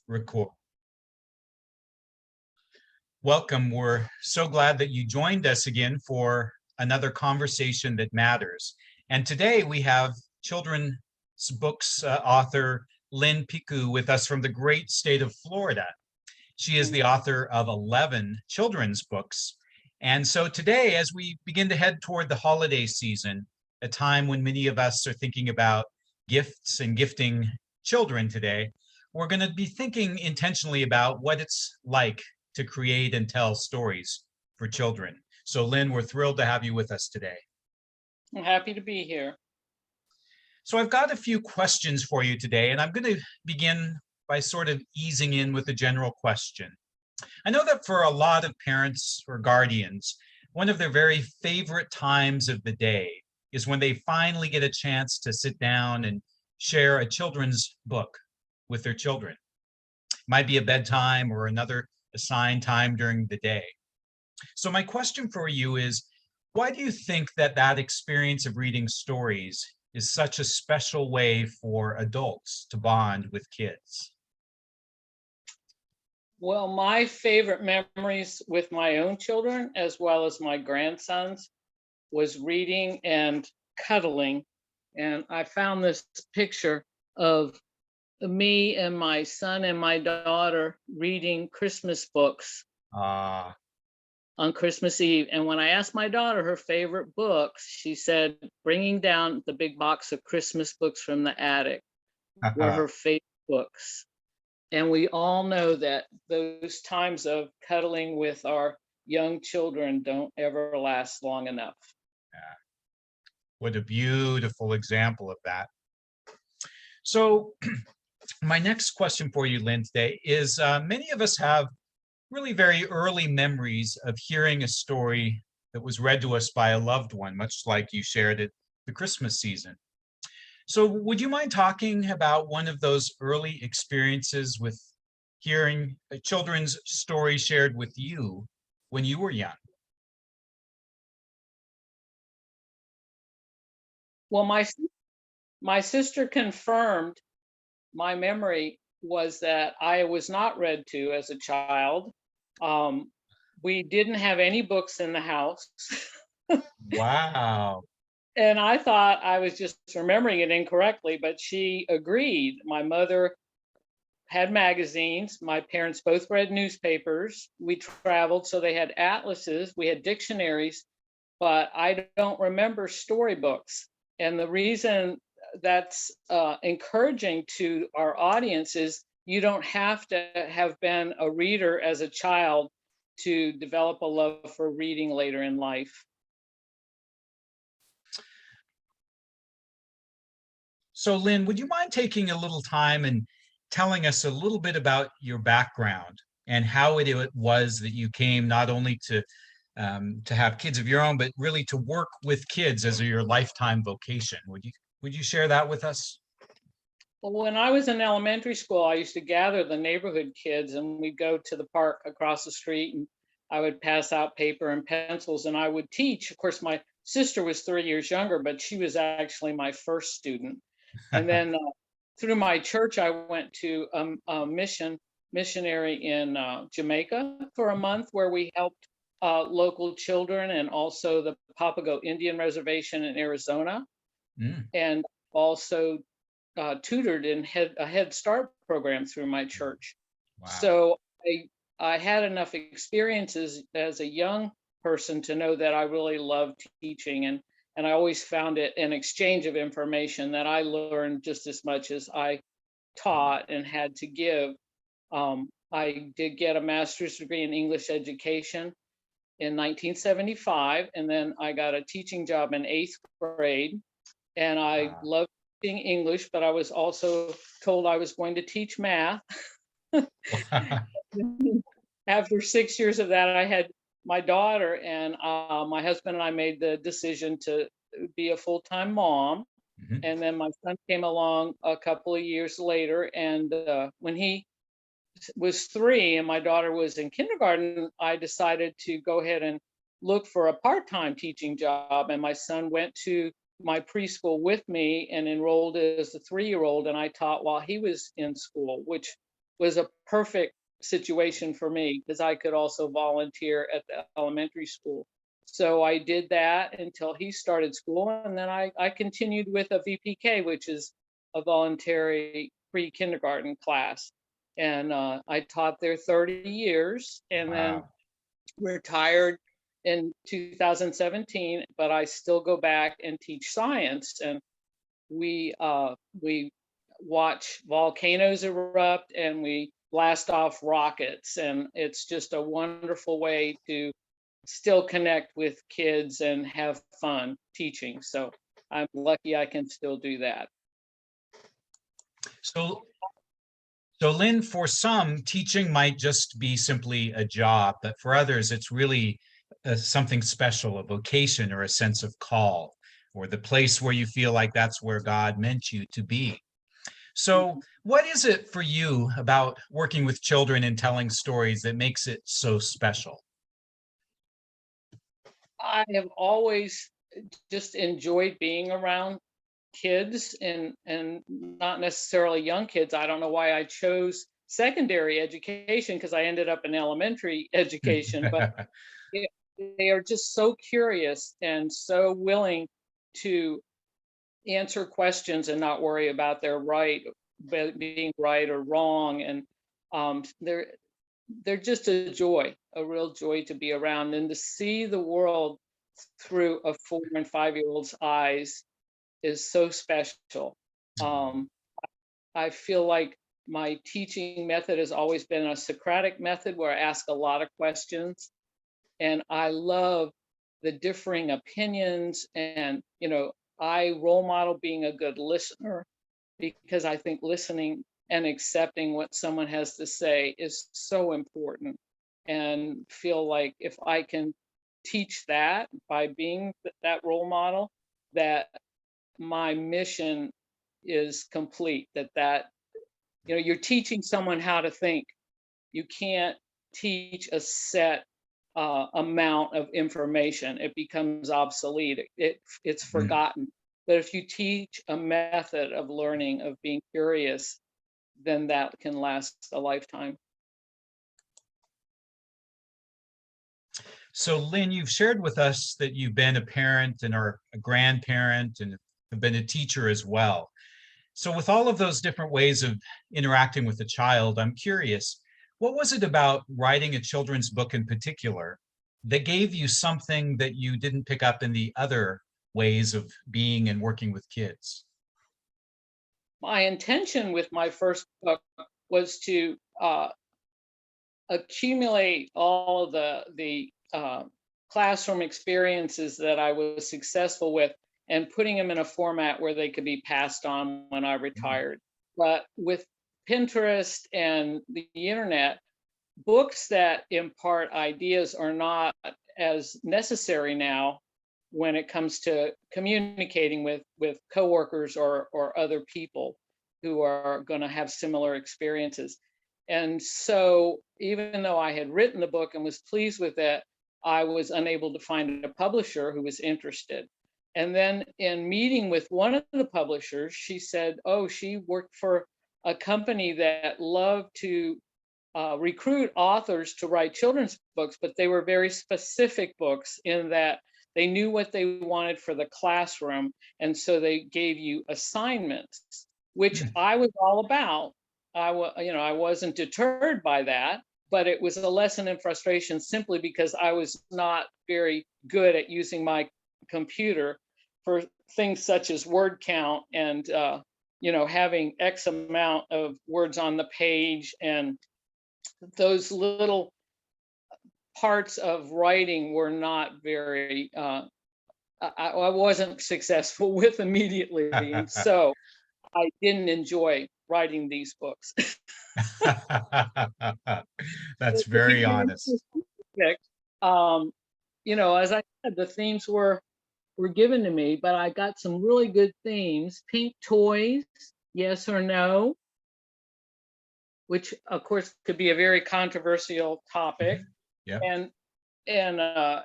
Record. Welcome. We're so glad that you joined us again for another conversation that matters. And today we have children's books author Lin Picou with us from the great state of Florida. She is the author of 11 children's books. And so today, as we begin to head toward the holiday season, a time when many of us are thinking about gifts and gifting children today, we're going to be thinking intentionally about what it's like to create and tell stories for children. So Lynn, we're thrilled to have you with us today. I'm happy to be here. So I've got a few questions for you today, and I'm going to begin by sort of easing in with a general question. I know that for a lot of parents or guardians, one of their very favorite times of the day is when they finally get a chance to sit down and share a children's book with their children. It might be a bedtime or another assigned time during the day. So my question for you is, why do you think that experience of reading stories is such a special way for adults to bond with kids? Well, my favorite memories with my own children, as well as my grandsons, was reading and cuddling. And I found this picture of me and my son and my daughter reading Christmas books Ah, on Christmas Eve. And when I asked my daughter her favorite books, she said bringing down the big box of Christmas books from the attic were her favorite books. And we all know that those times of cuddling with our young children don't ever last long enough. what a beautiful example of that. So my next question for you, Lynn, today is many of us have really very early memories of hearing a story that was read to us by a loved one, much like you shared at the Christmas season. So would you mind talking about one of those early experiences with hearing a children's story shared with you when you were young? Well, my sister confirmed my memory was that I was not read to as a child. We didn't have any books in the house. Wow. And I thought I was just remembering it incorrectly, but she agreed. My mother had magazines. My parents both read newspapers. We traveled, so they had atlases, we had dictionaries, but I don't remember storybooks. And the reason that's encouraging to our audience is you don't have to have been a reader as a child to develop a love for reading later in life. So Lynn, would you mind taking a little time and telling us a little bit about your background and how it was that you came not only to have kids of your own, but really to work with kids as your lifetime vocation? Would you share that with us? Well, when I was in elementary school, I used to gather the neighborhood kids and we'd go to the park across the street and I would pass out paper and pencils and I would teach. Of course, my sister was 3 years younger, but she was actually my first student. And then through my church, I went to a missionary in Jamaica for a month where we helped local children and also the Papago Indian Reservation in Arizona. Mm, And also tutored in a Head Start program through my church. wow. So I had enough experiences as a young person to know that I really loved teaching, and I always found it an exchange of information that I learned just as much as I taught and had to give. I did get a master's degree in English education in 1975, and then I got a teaching job in 8th grade, and I Wow. loved teaching English, but I was also told I was going to teach math. After 6 years of that, I had my daughter, and my husband and I made the decision to be a full-time mom. Mhm. And then my son came along a couple of years later, and when he was 3 and my daughter was in kindergarten, I decided to go ahead and look for a part-time teaching job. And my son went to my preschool with me and enrolled as a 3-year-old, and I taught while he was in school, which was a perfect situation for me because I could also volunteer at the elementary school. So I did that until he started school, and then I continued with a VPK, which is a voluntary pre-kindergarten class. And I taught there 30 years and then Wow. retired in 2017, but I still go back and teach science. And we watch volcanoes erupt and we blast off rockets, and it's just a wonderful way to still connect with kids and have fun teaching. So I'm lucky I can still do that. So, so Lynn, for some, teaching might just be simply a job, but for others, it's really something special, a vocation or a sense of call, or the place where you feel like that's where God meant you to be. So, what is it for you about working with children and telling stories that makes it so special? I have always just enjoyed being around kids and not necessarily young kids. I don't know why I chose secondary education because I ended up in elementary education, but they, they are just so curious and so willing to answer questions and not worry about their being right or wrong. And they're just a joy, a real joy to be around and to see the world through a 4 and 5-year-old's eyes is so special. Um, I feel like my teaching method has always been a Socratic method where I ask a lot of questions, and I love the differing opinions. And I role model being a good listener because I think listening and accepting what someone has to say is so important. And feel like if I can teach that by being that role model, that my mission is complete. You're teaching someone how to think. You can't teach a set amount of information. It becomes obsolete. It's Mhm. forgotten. But if you teach a method of learning, of being curious, then that can last a lifetime. So, Lynn, you've shared with us that you've been a parent and are a grandparent and have been a teacher as well. So, with all of those different ways of interacting with a child, I'm curious, what was it about writing a children's book in particular that gave you something that you didn't pick up in the other ways of being and working with kids? My intention with my first book was to accumulate all of the classroom experiences that I was successful with and putting them in a format where they could be passed on when I Mm. retired. But with Pinterest and the internet, books that impart ideas are not as necessary now when it comes to communicating with coworkers or other people who are going to have similar experiences. And so even though I had written the book and was pleased with it, I was unable to find a publisher who was interested. And then in meeting with one of the publishers, she said, oh, she worked for a company that loved to recruit authors to write children's books, but they were very specific books in that they knew what they wanted for the classroom. And so they gave you assignments, which I was all about. I wasn't deterred by that, but it was a lesson in frustration simply because I was not very good at using my computer for things such as word count and having X amount of words on the page, and those little parts of writing were not very I wasn't successful with immediately, and so I didn't enjoy writing these books. That's It very became too honest. specific. um, as I said, the themes were given to me, but I got some really good themes. Pink toys, yes or no, which of course could be a very controversial topic. Mhm. Yeah. And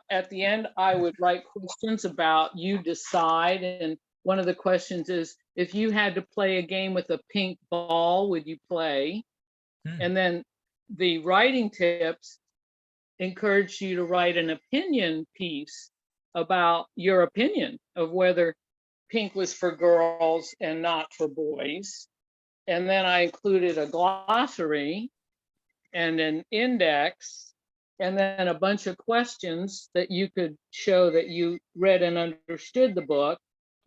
at the end, I would write questions about you decide. And one of the questions is, if you had to play a game with a pink ball, would you play? Hmm. And then the writing tips encourage you to write an opinion piece about your opinion of whether pink was for girls and not for boys. And then I included a glossary and an index, and then a bunch of questions that you could show that you read and understood the book.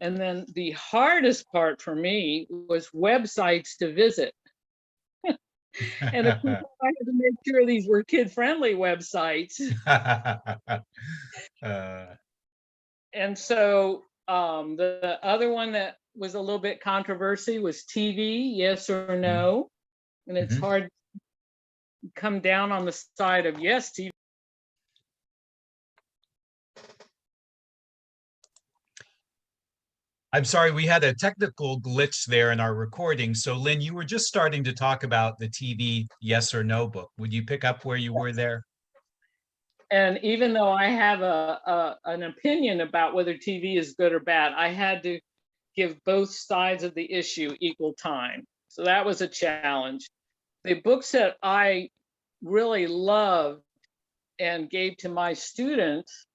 And then the hardest part for me was websites to visit. And of course, I had to make sure these were kid-friendly websites. Uh, And so the other one that was a little bit controversy was TV, yes or no. And it's mhm. hard to come down on the side of yes, TV. I'm sorry, we had a technical glitch there in our recording. So Lynn, you were just starting to talk about the TV yes or no book. Would you pick up where you were there? And even though I have an opinion about whether TV is good or bad, I had to give both sides of the issue equal time. So that was a challenge. The books that I really loved and gave to my students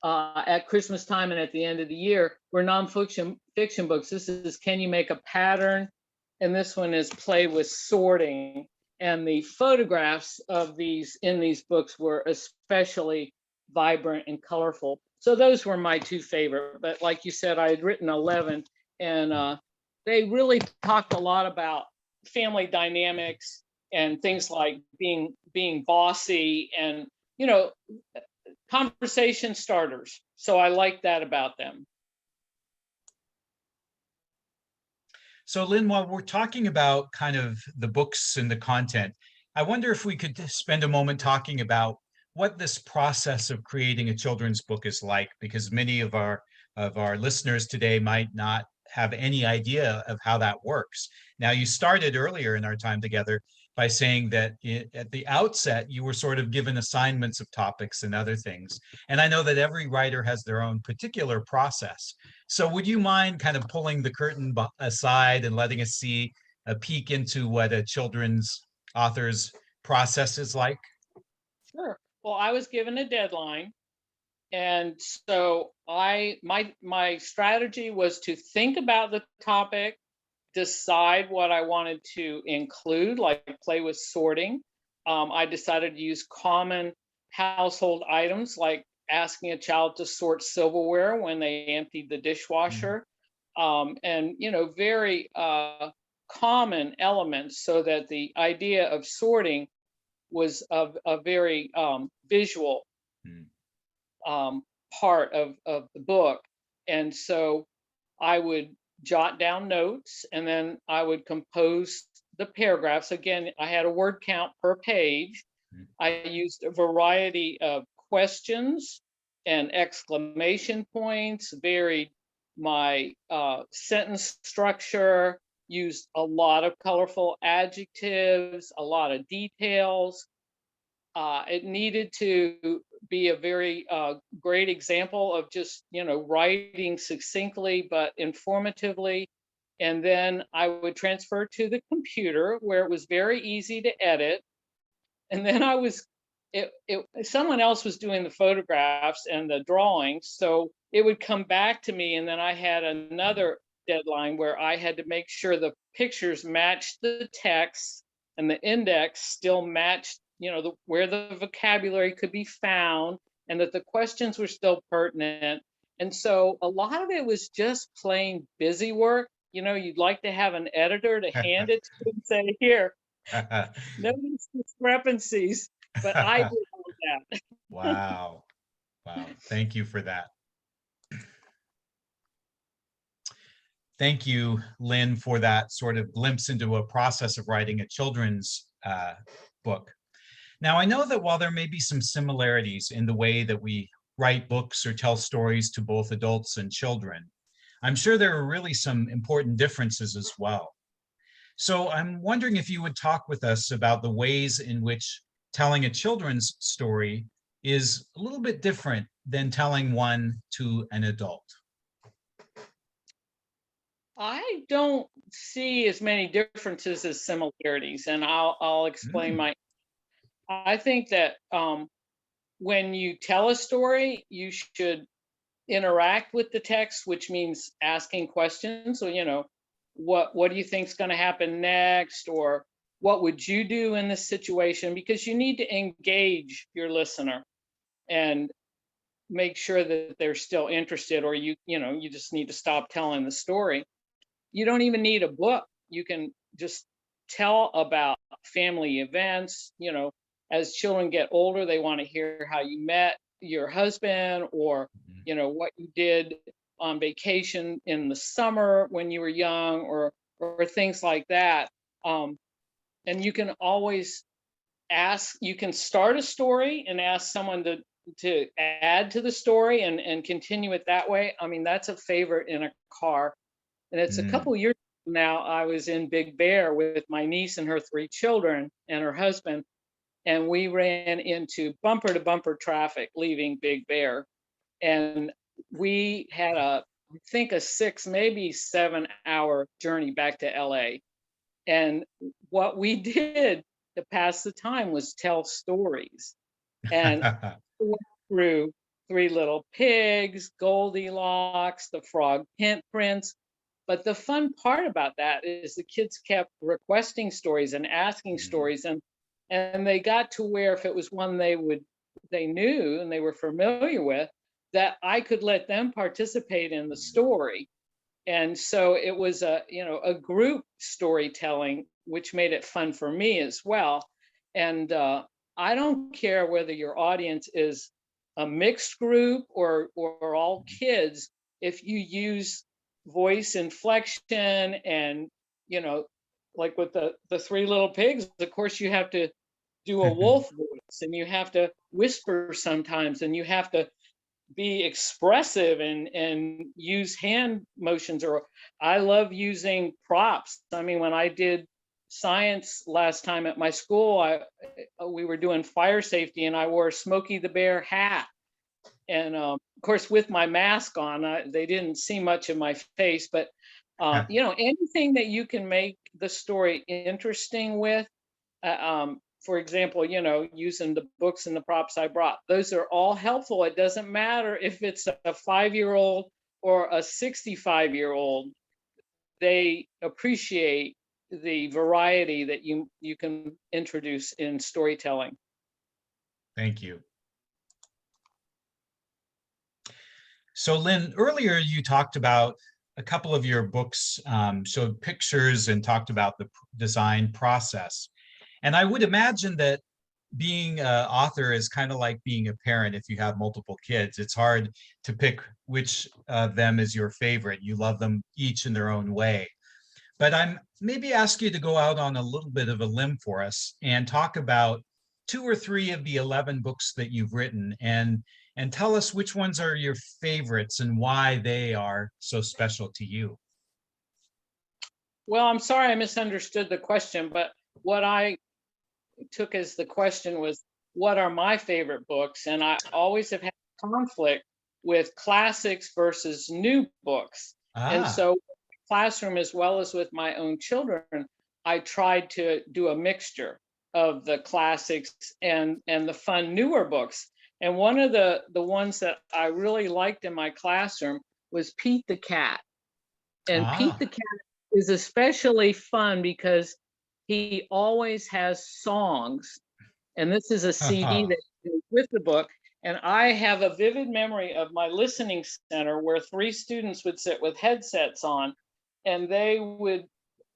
at Christmas time and at the end of the year were nonfiction fiction books. This is Can You Make a Pattern? And this one is Play with Sorting. And the photographs of these in these books were especially vibrant and colorful. So those were my two favorite. But like you said, I had written 11, and they really talked a lot about family dynamics and things like being bossy and, you know, conversation starters. So I like that about them. So Lynn, while we're talking about kind of the books and the content, I wonder if we could spend a moment talking about what this process of creating a children's book is like, because many of our listeners today might not have any idea of how that works. Now, you started earlier in our time together by saying that at the outset, you were sort of given assignments of topics and other things. And I know that every writer has their own particular process. So would you mind kind of pulling the curtain aside and letting us see a peek into what a children's author's process is like? Sure. Well, I was given a deadline. And so my strategy was to think about the topic, decide what I wanted to include, like play with sorting. I decided to use common household items, like asking a child to sort silverware when they emptied the dishwasher, and very common elements, so that the idea of sorting was a very visual Mm. part of the book. And so I would jot down notes, and then I would compose the paragraphs. Again, I had a word count per page. Mm. I used a variety of questions and exclamation points, varied my sentence structure, used a lot of colorful adjectives, a lot of details. It needed to be a very great example of just, writing succinctly but informatively. And then I would transfer to the computer where it was very easy to edit. And then someone else was doing the photographs and the drawings. So it would come back to me. And then I had another deadline where I had to make sure the pictures matched the text and the index still matched, where the vocabulary could be found, and that the questions were still pertinent. And so a lot of it was just plain busy work. You'd like to have an editor to hand it to and say, here, notice discrepancies, but I did all that. Wow. Wow. Thank you for that. Thank you, Lynn, for that sort of glimpse into a process of writing a children's book. Now, I know that while there may be some similarities in the way that we write books or tell stories to both adults and children, I'm sure there are really some important differences as well. So I'm wondering if you would talk with us about the ways in which telling a children's story is a little bit different than telling one to an adult. I don't see as many differences as similarities, and I'll explain Mm, my. I think that when you tell a story, you should interact with the text, which means asking questions. So, what do you think is going to happen next, or what would you do in this situation? Because you need to engage your listener and make sure that they're still interested, or you just need to stop telling the story. You don't even need a book. You can just tell about family events. As children get older, they want to hear how you met your husband, or mhm. what you did on vacation in the summer when you were young, or things like that. And you can always ask. You can start a story and ask someone to add to the story, and continue it that way. I mean, that's a favorite in a car. And it's a Mm. couple years now. I was in Big Bear with my niece and her three children and her husband, and we ran into bumper to bumper traffic leaving Big Bear. And we had I think a 6, maybe 7 hour journey back to LA. And what we did to pass the time was tell stories. And we went through Three Little Pigs, Goldilocks, the Frog Prince. But the fun part about that is the kids kept requesting stories and asking Mm, stories, and they got to where if it was one they knew and they were familiar with, that I could let them participate in the mm, story. And so it was a group storytelling, which made it fun for me as well. And I don't care whether your audience is a mixed group or all mm. kids. If you use voice inflection, and you know like with the Three Little Pigs, of course you have to do a wolf voice, and you have to whisper sometimes, and you have to be expressive and use hand motions. Or I love using props. I mean, when I did science last time at my school, we were doing fire safety, and I wore a Smokey the Bear hat. And of course, with my mask on, they didn't see much of my face. But anything that you can make the story interesting with, for example, using the books and the props I brought, those are all helpful. It doesn't matter if it's a 5-year-old or a 65-year-old. They appreciate the variety that you can introduce in storytelling. Thank you. So Lynn, earlier you talked about a couple of your books, showed pictures and talked about the design process. And I would imagine that being an author is kind of like being a parent if you have multiple kids. It's hard to pick which of them is your favorite. You love them each in their own way. But I'm maybe ask you to go out on a little bit of a limb for us and talk about two or three of the 11 books that you've written, and tell us which ones are your favorites and why they are so special to you. Well, I'm sorry I misunderstood the question, but what I took as the question was, what are my favorite books? And I always have had conflict with classics versus new books. And Ah, so, classroom as well as with my own children, I tried to do a mixture of the classics and the fun newer books. And one of the ones that I really liked in my classroom was Pete the Cat. And Pete the ah. Cat is especially fun because he always has songs. And this is a CD that goes with the book. And I have a vivid memory of my listening center where three students would sit with headsets on, and they would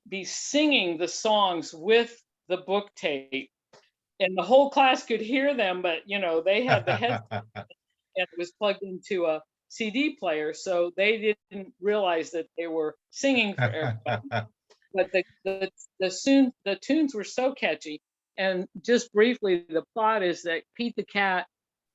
be singing the songs with the book tape. And the whole class could hear them, but they had the headset and it was plugged into a CD player, so they didn't realize that they were singing for everybody. But the tunes were so catchy. And just briefly, the plot is that Pete the Cat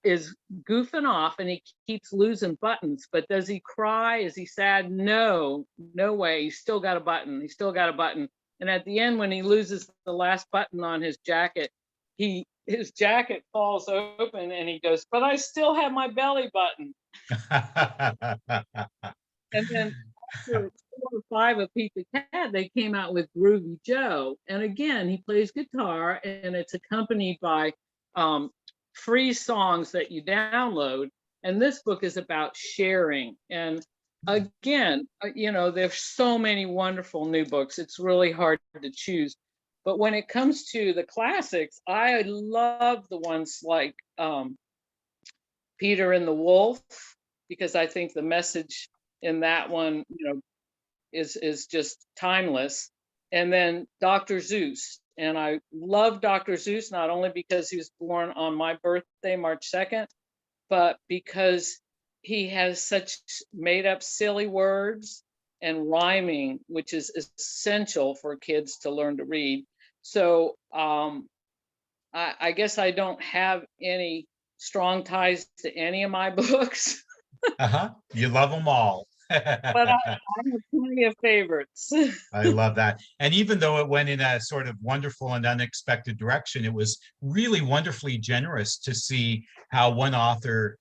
is goofing off and he keeps losing buttons. But does he cry? Is he sad? No, no way. He's still got a button. He's still got a button. And at the end, when he loses the last button on his jacket, his jacket falls open and he goes, "But I still have my belly button." And then after it's or 5 of Pete the Cat, they came out with Groovy Joe. And again, he plays guitar and it's accompanied by free songs that you download. And this book is about sharing. And again, there's so many wonderful new books. It's really hard to choose. But when it comes to the classics, I love the ones like Peter and the Wolf, because I think the message in that one, is just timeless. And then Dr. Seuss. And I love Dr. Seuss, not only because he was born on my birthday, March 2nd, but because he has such made up silly words and rhyming, which is essential for kids to learn to read. So I guess I don't have any strong ties to any of my books, Uh-huh. You love them all. but I have plenty of favorites. I love that. And even though it went in a sort of wonderful and unexpected direction, it was really wonderfully generous to see how one author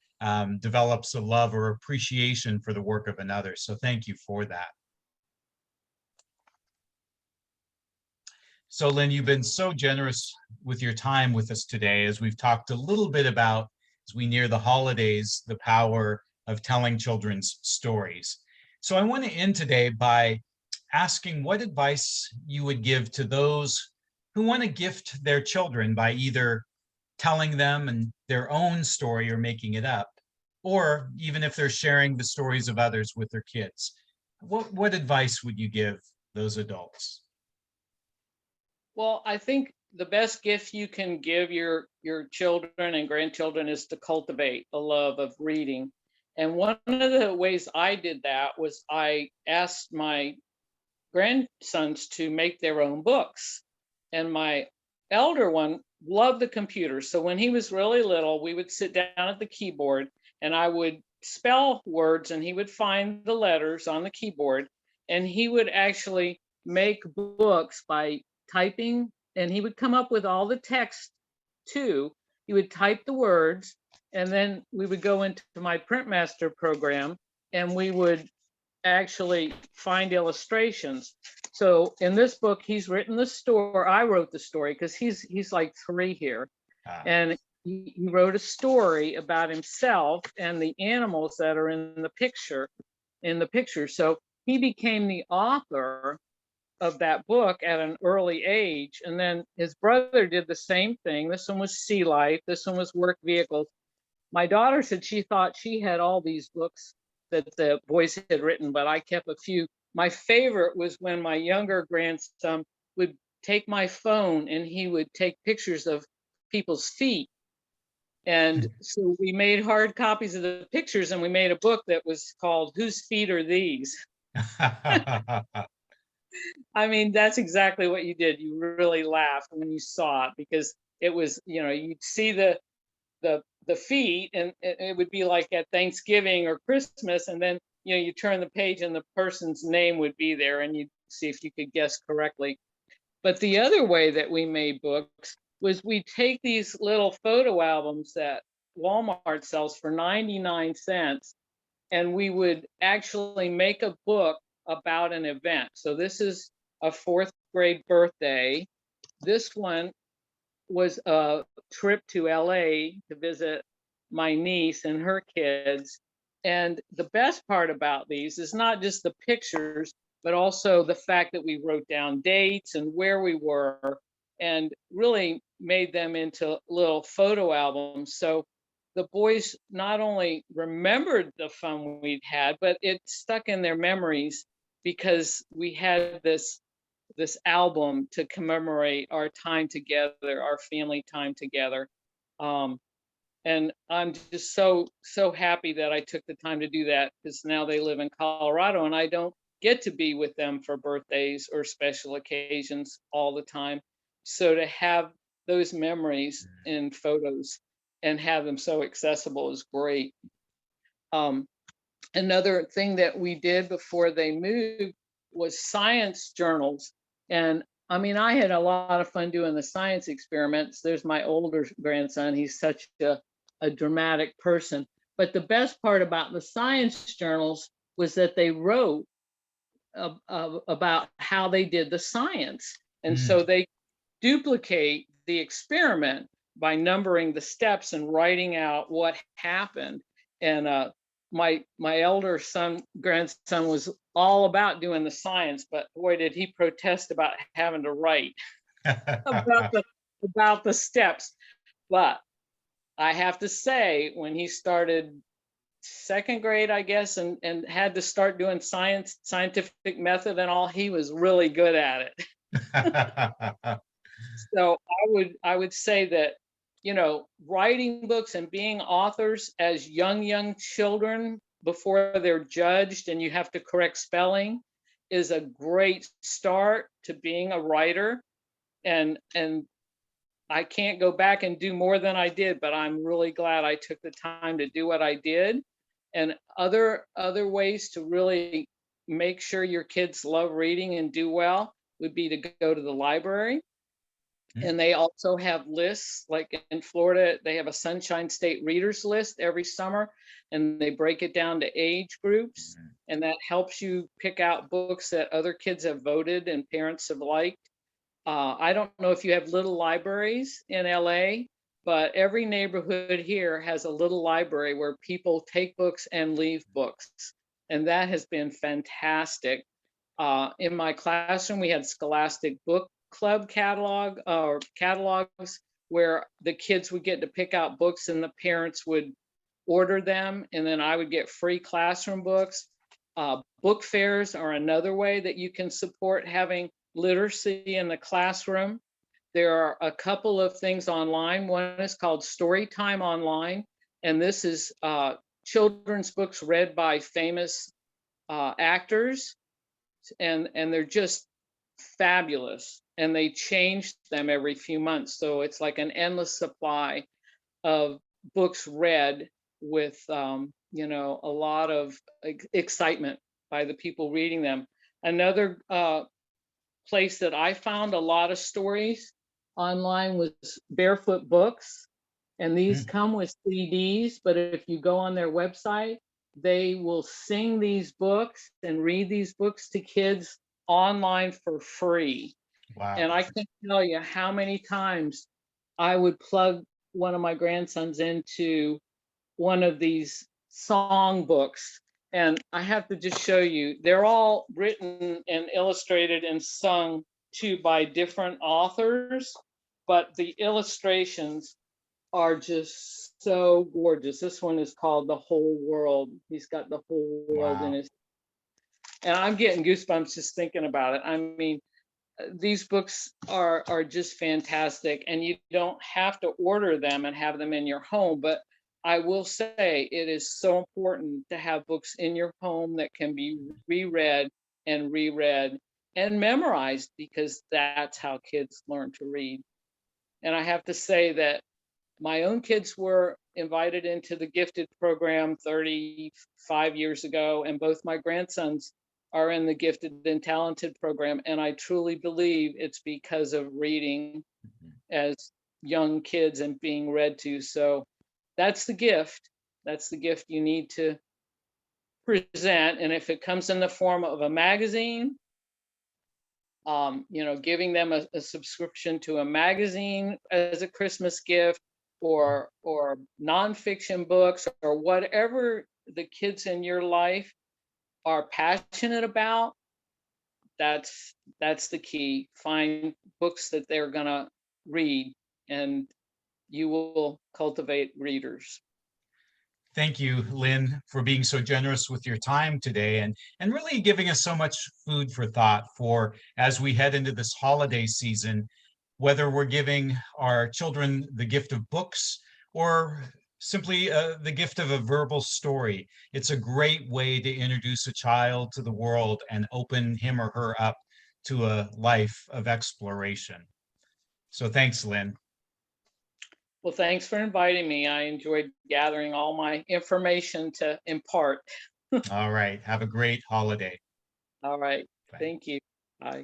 develops a love or appreciation for the work of another. So thank you for that. So Lynn, you've been so generous with your time with us today as we've talked a little bit about, as we near the holidays, the power of telling children's stories. So I want to end today by asking what advice you would give to those who want to gift their children by either telling them and their own story or making it up, or even if they're sharing the stories of others with their kids. What advice would you give those adults? Well, I think the best gift you can give your children and grandchildren is to cultivate a love of reading. And one of the ways I did that was I asked my grandsons to make their own books. And my elder one loved the computer. So when he was really little, we would sit down at the keyboard and I would spell words and he would find the letters on the keyboard and he would actually make books by typing, and he would come up with all the text too. He would type the words and then we would go into my printmaster program and we would actually find illustrations. So in this book, he's written the story. I wrote the story because he's like 3 here. And he wrote a story about himself and the animals that are in the picture. So he became the author of that book at an early age. And then his brother did the same thing. This one was Sea Life. This one was Work Vehicles. My daughter said she thought she had all these books that the boys had written, but I kept a few. My favorite was when my younger grandson would take my phone and he would take pictures of people's feet. And so we made hard copies of the pictures and we made a book that was called Whose Feet Are These? I mean, that's exactly what you did. You really laughed when you saw it because it was, you'd see the feet and it would be like at Thanksgiving or Christmas. And then, you turn the page and the person's name would be there and you'd see if you could guess correctly. But the other way that we made books was we take these little photo albums that Walmart sells for 99 cents and we would actually make a book about an event. So this is a 4th grade birthday. This one was a trip to LA to visit my niece and her kids. And the best part about these is not just the pictures, but also the fact that we wrote down dates and where we were and really made them into little photo albums. So the boys not only remembered the fun we'd had, but it stuck in their memories because we had this album to commemorate our time together, our family time together. And I'm just so happy that I took the time to do that because now they live in Colorado and I don't get to be with them for birthdays or special occasions all the time. So to have those memories in photos and have them so accessible is great. Another thing that we did before they moved was science journals. And I mean, I had a lot of fun doing the science experiments. There's my older grandson. He's such a dramatic person. But the best part about the science journals was that they wrote about how they did the science. And Mm. so they duplicate the experiment by numbering the steps and writing out what happened. And my elder grandson was all about doing the science, but boy, did he protest about having to write about the steps. But I have to say, when he started second grade, I guess, and had to start doing scientific method and all, he was really good at it. So I would say that, writing books and being authors as young children before they're judged and you have to correct spelling is a great start to being a writer. And I can't go back and do more than I did, but I'm really glad I took the time to do what I did. And other ways to really make sure your kids love reading and do well would be to go to the library. And they also have lists, like in Florida, they have a Sunshine State Readers List every summer, and they break it down to age groups. And that helps you pick out books that other kids have voted and parents have liked. I don't know if you have little libraries in LA, but every neighborhood here has a little library where people take books and leave books. And that has been fantastic. In my classroom, we had Scholastic Book Club catalog or catalogs where the kids would get to pick out books and the parents would order them. And then I would get free classroom books. Book fairs are another way that you can support having literacy in the classroom. There are a couple of things online. One is called Storytime Online, and this is children's books read by famous actors, and they're just fabulous. And they change them every few months, so it's like an endless supply of books read with a lot of excitement by the people reading them. Another place that I found a lot of stories online was Barefoot Books, and these come with CDs, but if you go on their website, they will sing these books and read these books to kids online for free. Wow. And I can't tell you how many times I would plug one of my grandsons into one of these song books. And I have to just show you, they're all written and illustrated and sung to by different authors, but the illustrations are just so gorgeous. This one is called The Whole World. He's got the whole world in his, and I'm getting goosebumps just thinking about it. I mean, these books are just fantastic, and you don't have to order them and have them in your home, but I will say it is so important to have books in your home that can be reread and reread and memorized, because that's how kids learn to read. And I have to say that my own kids were invited into the gifted program 35 years ago, and both my grandsons are in the gifted and talented program. And I truly believe it's because of reading as young kids and being read to. So that's the gift. That's the gift you need to present. And if it comes in the form of a magazine, giving them a subscription to a magazine as a Christmas gift, or nonfiction books, or whatever the kids in your life are passionate about, that's the key. Find books that they're gonna read, and you will cultivate readers. Thank you, Lynn, for being so generous with your time today and really giving us so much food for thought for as we head into this holiday season, whether we're giving our children the gift of books or simply the gift of a verbal story. It's a great way to introduce a child to the world and open him or her up to a life of exploration. So thanks, Lynn. Well, thanks for inviting me. I enjoyed gathering all my information to impart. All right. Have a great holiday. All right. Bye. Thank you.